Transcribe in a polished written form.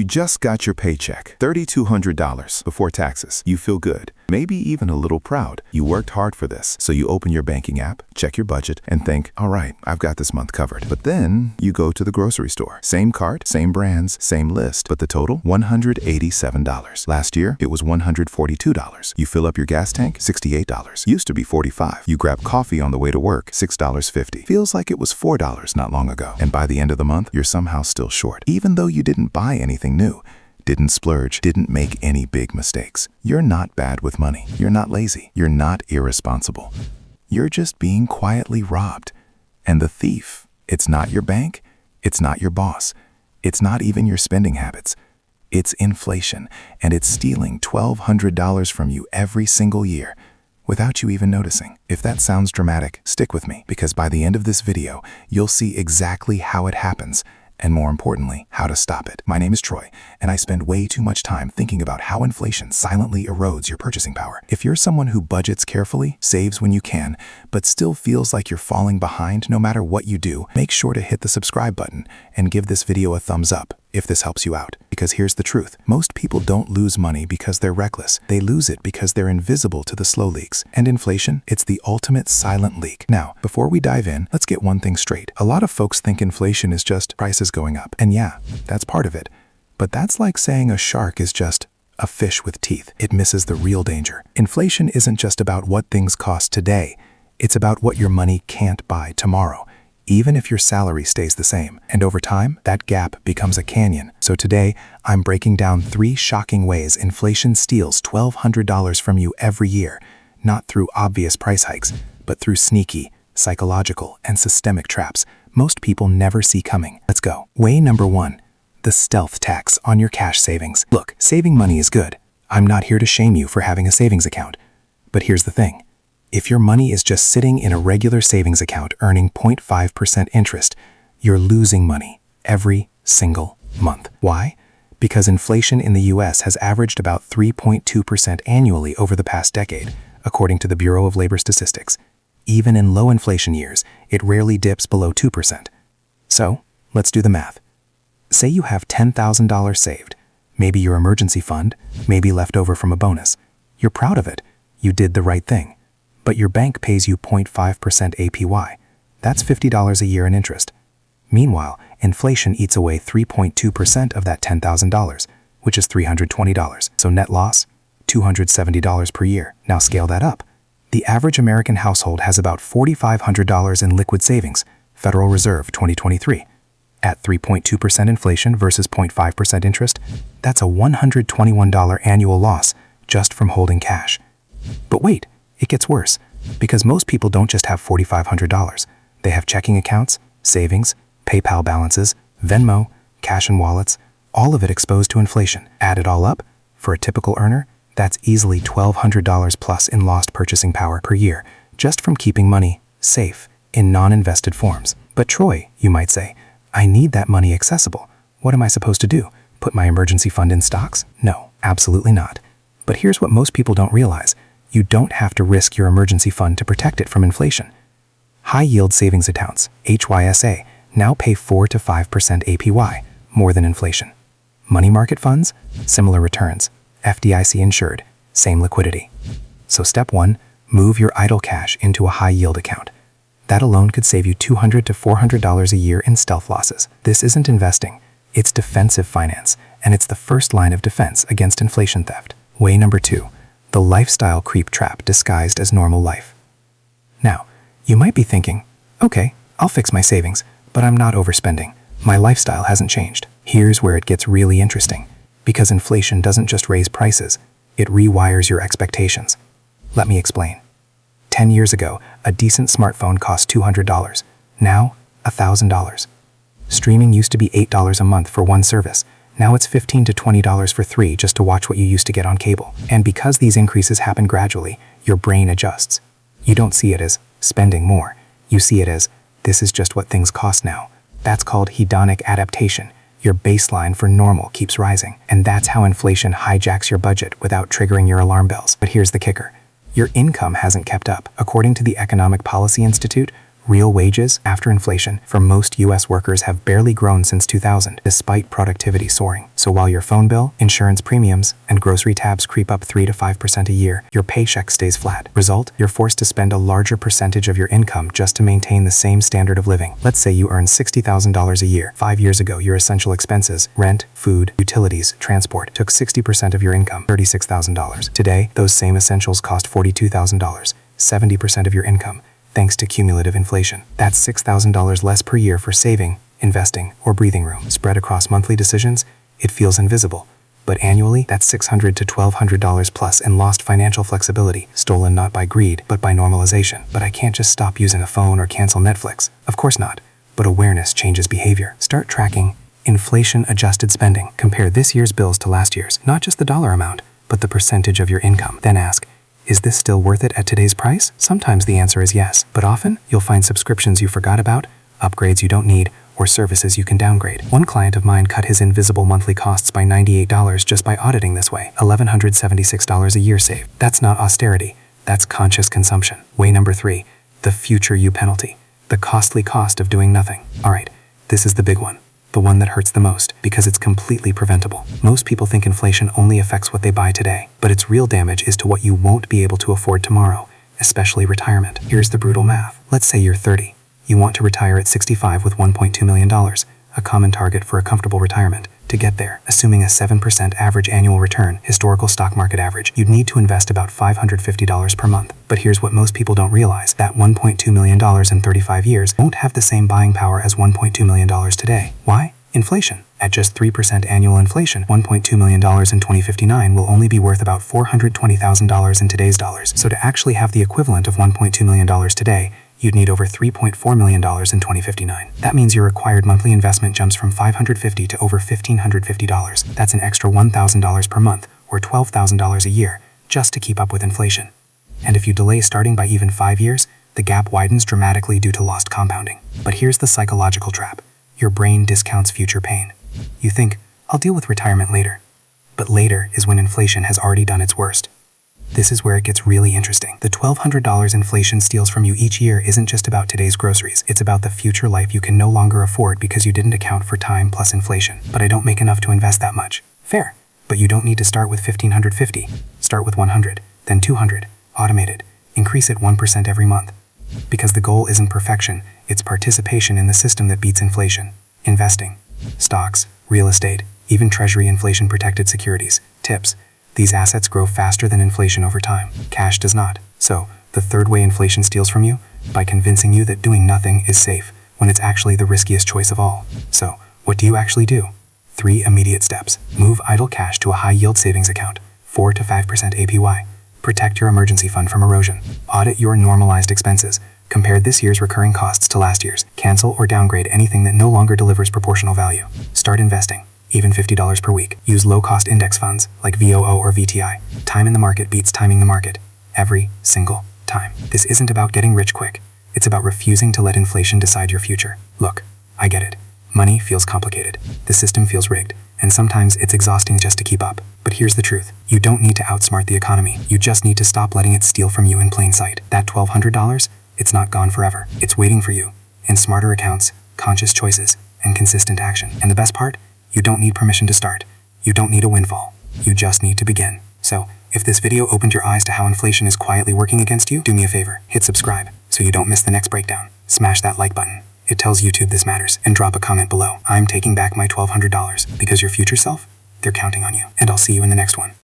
You just got your paycheck, $3,200 before taxes. You feel good, maybe even a little proud. You worked hard for this, so you open your banking app, check your budget, and think, all right, I've got this month covered. But then you go to the grocery store. Same cart, same brands, same list, but the total, $187. Last year, it was $142. You fill up your gas tank, $68. Used to be $45. You grab coffee on the way to work, $6.50. Feels like it was $4 not long ago. And by the end of the month, you're somehow still short, even though you didn't buy anything new, didn't splurge, didn't make any big mistakes. You're not bad with money. You're not lazy. You're not irresponsible. You're just being quietly robbed. And the thief, it's not your bank, it's not your boss, it's not even your spending habits. It's inflation, and it's stealing $1,200 from you every single year without you even noticing. If that sounds dramatic, stick with me, because by the end of this video, you'll see exactly how it happens, and more importantly, how to stop it. My name is Troy, and I spend way too much time thinking about how inflation silently erodes your purchasing power. If you're someone who budgets carefully, saves when you can, but still feels like you're falling behind no matter what you do, make sure to hit the subscribe button and give this video a thumbs up if this helps you out. Because here's the truth. Most people don't lose money because they're reckless. They lose it because they're invisible to the slow leaks. And inflation, it's the ultimate silent leak. Now, before we dive in, let's get one thing straight. A lot of folks think inflation is just prices going up. And yeah, that's part of it. But that's like saying a shark is just a fish with teeth. It misses the real danger. Inflation isn't just about what things cost today. It's about what your money can't buy tomorrow, even if your salary stays the same. And over time, that gap becomes a canyon. So today, I'm breaking down 3 shocking ways inflation steals $1,200 from you every year, not through obvious price hikes, but through sneaky, psychological, and systemic traps most people never see coming. Let's go. Way number 1, the stealth tax on your cash savings. Look, saving money is good. I'm not here to shame you for having a savings account. But here's the thing. If your money is just sitting in a regular savings account earning 0.5% interest, you're losing money every single month. Why? Because inflation in the US has averaged about 3.2% annually over the past decade, according to the Bureau of Labor Statistics. Even in low inflation years, it rarely dips below 2%. So, let's do the math. Say you have $10,000 saved, maybe your emergency fund, maybe left over from a bonus. You're proud of it. You did the right thing. But your bank pays you 0.5% APY. That's $50 a year in interest. Meanwhile, inflation eats away 3.2% of that $10,000, which is $320. So net loss, $270 per year. Now scale that up. The average American household has about $4,500 in liquid savings, Federal Reserve 2023. At 3.2% inflation versus 0.5% interest, that's a $121 annual loss just from holding cash. But wait, it gets worse, because most people don't just have $4,500. They have checking accounts, savings, PayPal balances, Venmo, cash and wallets, all of it exposed to inflation. Add it all up, for a typical earner, that's easily $1,200 plus in lost purchasing power per year, just from keeping money safe in non-invested forms. But Troy, you might say, I need that money accessible. What am I supposed to do? Put my emergency fund in stocks? No, absolutely not. But here's what most people don't realize. You don't have to risk your emergency fund to protect it from inflation. High-yield savings accounts, HYSA, now pay 4 to 5% APY, more than inflation. Money market funds, similar returns. FDIC insured, same liquidity. So step 1, move your idle cash into a high-yield account. That alone could save you $200 to $400 a year in stealth losses. This isn't investing, it's defensive finance, and it's the first line of defense against inflation theft. Way number 2, the lifestyle creep trap disguised as normal life. Now, you might be thinking, okay, I'll fix my savings, but I'm not overspending. My lifestyle hasn't changed. Here's where it gets really interesting. Because inflation doesn't just raise prices, it rewires your expectations. Let me explain. 10 years ago, a decent smartphone cost $200. Now, $1,000. Streaming used to be $8 a month for one service. Now it's $15 to $20 for 3 just to watch what you used to get on cable. And because these increases happen gradually, your brain adjusts. You don't see it as spending more. You see it as, this is just what things cost now. That's called hedonic adaptation. Your baseline for normal keeps rising. And that's how inflation hijacks your budget without triggering your alarm bells. But here's the kicker. Your income hasn't kept up. According to the Economic Policy Institute, Real wages, after inflation, for most U.S. workers have barely grown since 2000, despite productivity soaring. So while your phone bill, insurance premiums, and grocery tabs creep up 3 to 5% a year, your paycheck stays flat. Result, you're forced to spend a larger percentage of your income just to maintain the same standard of living. Let's say you earn $60,000 a year. 5 years ago, your essential expenses, rent, food, utilities, transport, took 60% of your income, $36,000. Today, those same essentials cost $42,000, 70% of your income, thanks to cumulative inflation. That's $6,000 less per year for saving, investing, or breathing room. Spread across monthly decisions, it feels invisible. But annually, that's $600 to $1,200 plus in lost financial flexibility, stolen not by greed, but by normalization. But I can't just stop using a phone or cancel Netflix. Of course not. But awareness changes behavior. Start tracking inflation-adjusted spending. Compare this year's bills to last year's, not just the dollar amount, but the percentage of your income. Then ask, is this still worth it at today's price? Sometimes the answer is yes, but often you'll find subscriptions you forgot about, upgrades you don't need, or services you can downgrade. One client of mine cut his invisible monthly costs by $98 just by auditing this way. $1,176 a year saved. That's not austerity. That's conscious consumption. Way number 3, the future you penalty. The costly cost of doing nothing. All right, this is the big one. The one that hurts the most, because it's completely preventable. Most people think inflation only affects what they buy today, but its real damage is to what you won't be able to afford tomorrow, especially retirement. Here's the brutal math. Let's say you're 30. You want to retire at 65 with $1.2 million, a common target for a comfortable retirement. To get there, assuming a 7% average annual return, historical stock market average, you'd need to invest about $550 per month. But here's what most people don't realize. That $1.2 million in 35 years won't have the same buying power as $1.2 million today. Why? Inflation. At just 3% annual inflation, $1.2 million in 2059 will only be worth about $420,000 in today's dollars. So to actually have the equivalent of $1.2 million today, you'd need over $3.4 million in 2059. That means your required monthly investment jumps from $550 to over $1,550. That's an extra $1,000 per month, or $12,000 a year, just to keep up with inflation. And if you delay starting by even 5 years, the gap widens dramatically due to lost compounding. But here's the psychological trap. Your brain discounts future pain. You think, I'll deal with retirement later. But later is when inflation has already done its worst. This is where it gets really interesting. The $1,200 inflation steals from you each year isn't just about today's groceries. It's about the future life you can no longer afford because you didn't account for time plus inflation. But I don't make enough to invest that much. Fair. But you don't need to start with $1,550. Start with $100, then $200. Automated. Increase it 1% every month. Because the goal isn't perfection, it's participation in the system that beats inflation. Investing. Stocks, real estate, even treasury inflation-protected securities. Tips. These assets grow faster than inflation over time. Cash does not. So, the third way inflation steals from you? By convincing you that doing nothing is safe, when it's actually the riskiest choice of all. So, what do you actually do? 3 immediate steps. Move idle cash to a high-yield savings account. 4 to 5% APY. Protect your emergency fund from erosion. Audit your normalized expenses. Compare this year's recurring costs to last year's. Cancel or downgrade anything that no longer delivers proportional value. Start investing. Even $50 per week. Use low-cost index funds like VOO or VTI. Time in the market beats timing the market. Every single time. This isn't about getting rich quick. It's about refusing to let inflation decide your future. Look, I get it. Money feels complicated. The system feels rigged. And sometimes it's exhausting just to keep up. But here's the truth. You don't need to outsmart the economy. You just need to stop letting it steal from you in plain sight. That $1,200, it's not gone forever. It's waiting for you. In smarter accounts, conscious choices, and consistent action. And the best part? You don't need permission to start. You don't need a windfall. You just need to begin. So, if this video opened your eyes to how inflation is quietly working against you, do me a favor. Hit subscribe so you don't miss the next breakdown. Smash that like button. It tells YouTube this matters. And drop a comment below. I'm taking back my $1,200 because your future self, they're counting on you. And I'll see you in the next one.